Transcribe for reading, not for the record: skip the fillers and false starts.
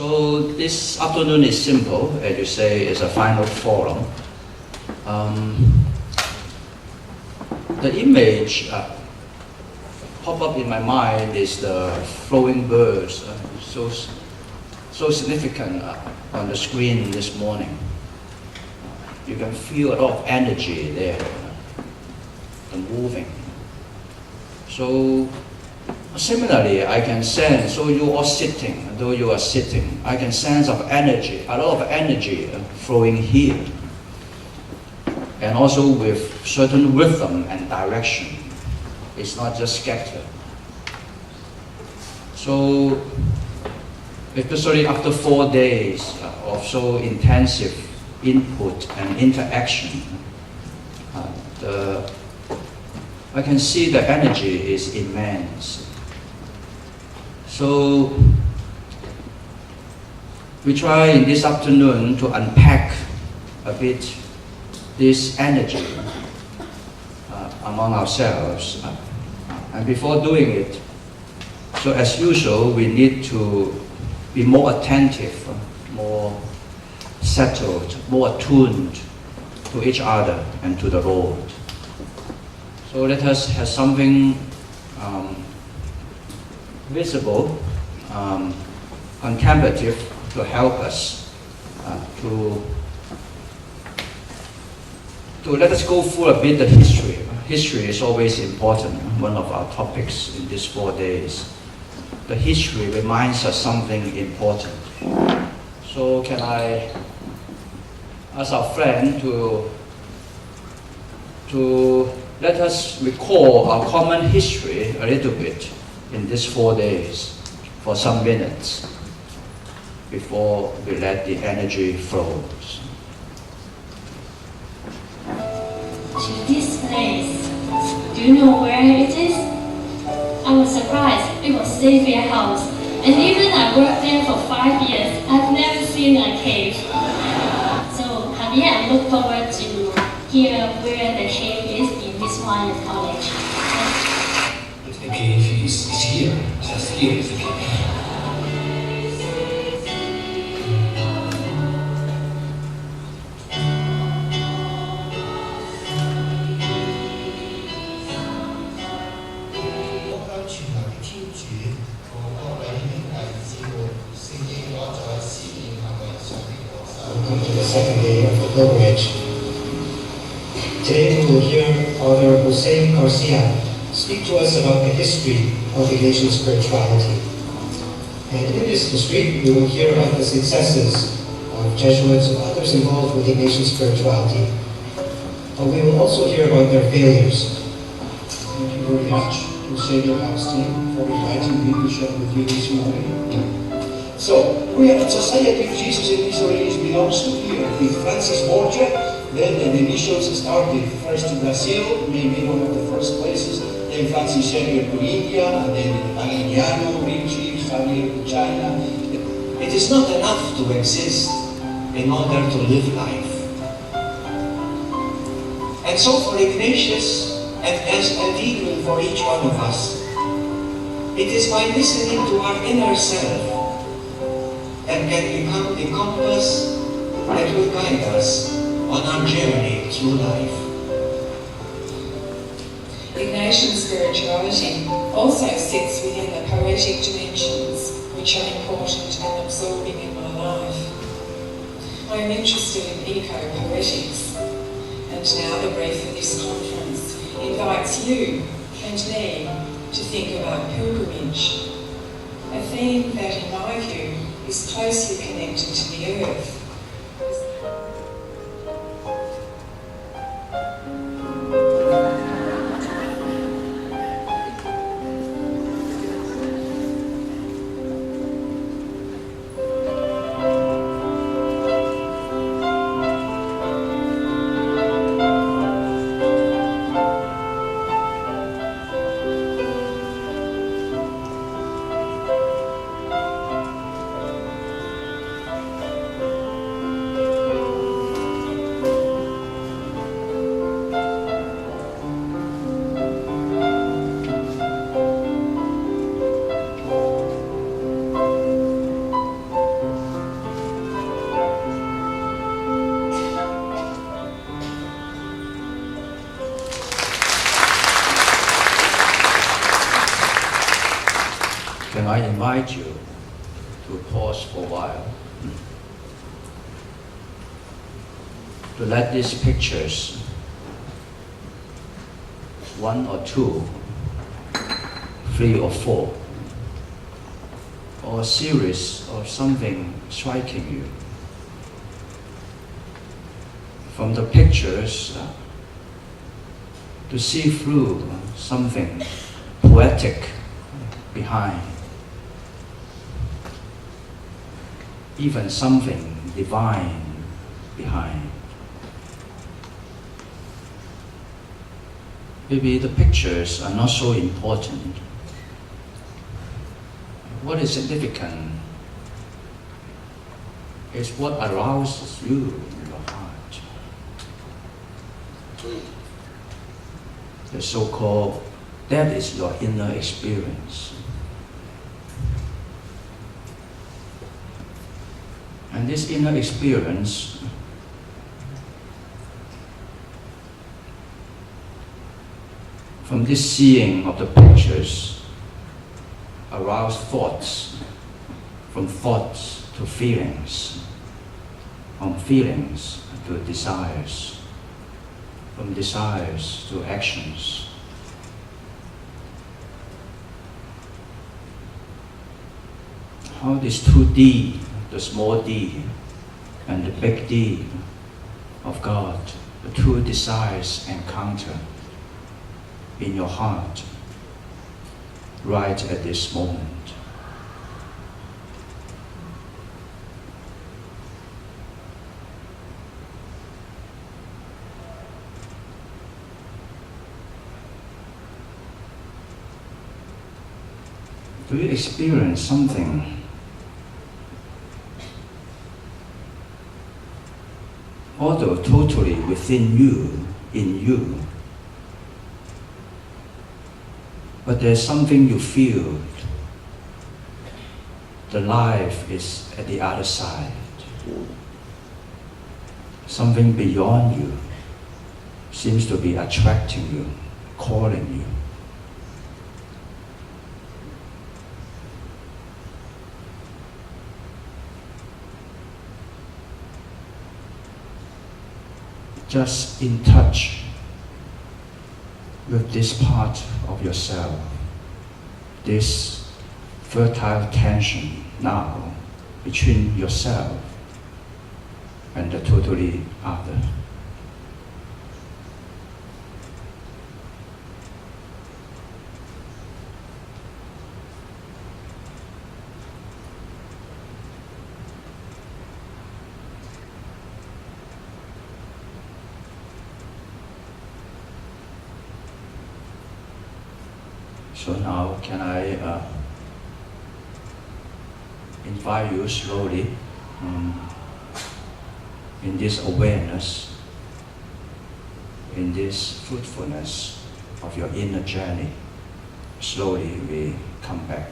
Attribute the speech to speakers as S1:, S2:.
S1: So this afternoon is simple, as you say, it's a final forum. The image pop up in my mind is the flowing birds, so significant on the screen this morning. You can feel a lot of energy there, and moving. So similarly, I can sense, so you are sitting, though you are sitting, I can sense of energy, a lot of energy flowing here. And also with certain rhythm and direction. It's not just scattered. So, especially after 4 days of so intensive input and interaction, I can see the energy is immense. So, we try in this afternoon to unpack a bit this energy among ourselves. And before doing it, so as usual, we need to be more attentive, more settled, more attuned to each other and to the Lord. So let us have something visible, contemplative to help us to let us go through a bit the history. History is always important, one of our topics in these 4 days. The history reminds us something important. So can I ask our friend to let us recall our common history a little bit in these 4 days for some minutes before we let the energy flow.
S2: To this place. Do you know where it is? I was surprised. It was Xavier house. And even I worked there for 5 years, I've never seen a cave. So Javier, I look forward to hear where the cave is in this one college.
S3: The cave is here. Just here is the cave.
S4: Welcome to the second day of the pilgrimage. Today we will hear Father Jose Garcia speak to us about the history of Ignatian spirituality. And in this history, we will hear about the successes of Jesuits and others involved with Ignatian spirituality. But we will also hear about their failures.
S5: Thank you very much to Xavier House team for inviting me to share with you this morning. So, we are a Society of Jesus and Missionaries belongs to here with Francis Borgia. Then the missions started first to Brazil, maybe one of the first places. Then Francis Xavier to India, and then Ignatian, Richie, Xavier to China. It is not enough to exist in order to live life. And so for Ignatius, and even for each one of us, it is by listening to our inner self that can become the compass that will guide us on our journey through life.
S6: Ignatian spirituality also sits within the poetic dimensions which are important and absorbing in my life. I am interested in eco-poetics, and now the brief of this conference invites you and me to think about pilgrimage, a theme that in my view is closely connected to the earth.
S1: invite you to pause for a while, to let these pictures, one or two, three or four, or a series of something striking you. From the pictures, to see through something poetic behind, even something divine behind. Maybe the pictures are not so important. What is significant is what arouses you in your heart. The so-called, that is your inner experience. And this inner experience from this seeing of the pictures arouse thoughts, from thoughts to feelings, from feelings to desires, from desires to actions. How this 2D, the small d and the big D of God, the two desires encounter in your heart right at this moment. Do you experience something although totally within you, in you, but there's something you feel, the life is at the other side, something beyond you seems to be attracting you, calling you. Just in touch with this part of yourself, this fertile tension now between yourself and the totally other. So now, can I invite you slowly in this awareness, in this fruitfulness of your inner journey. Slowly we come back.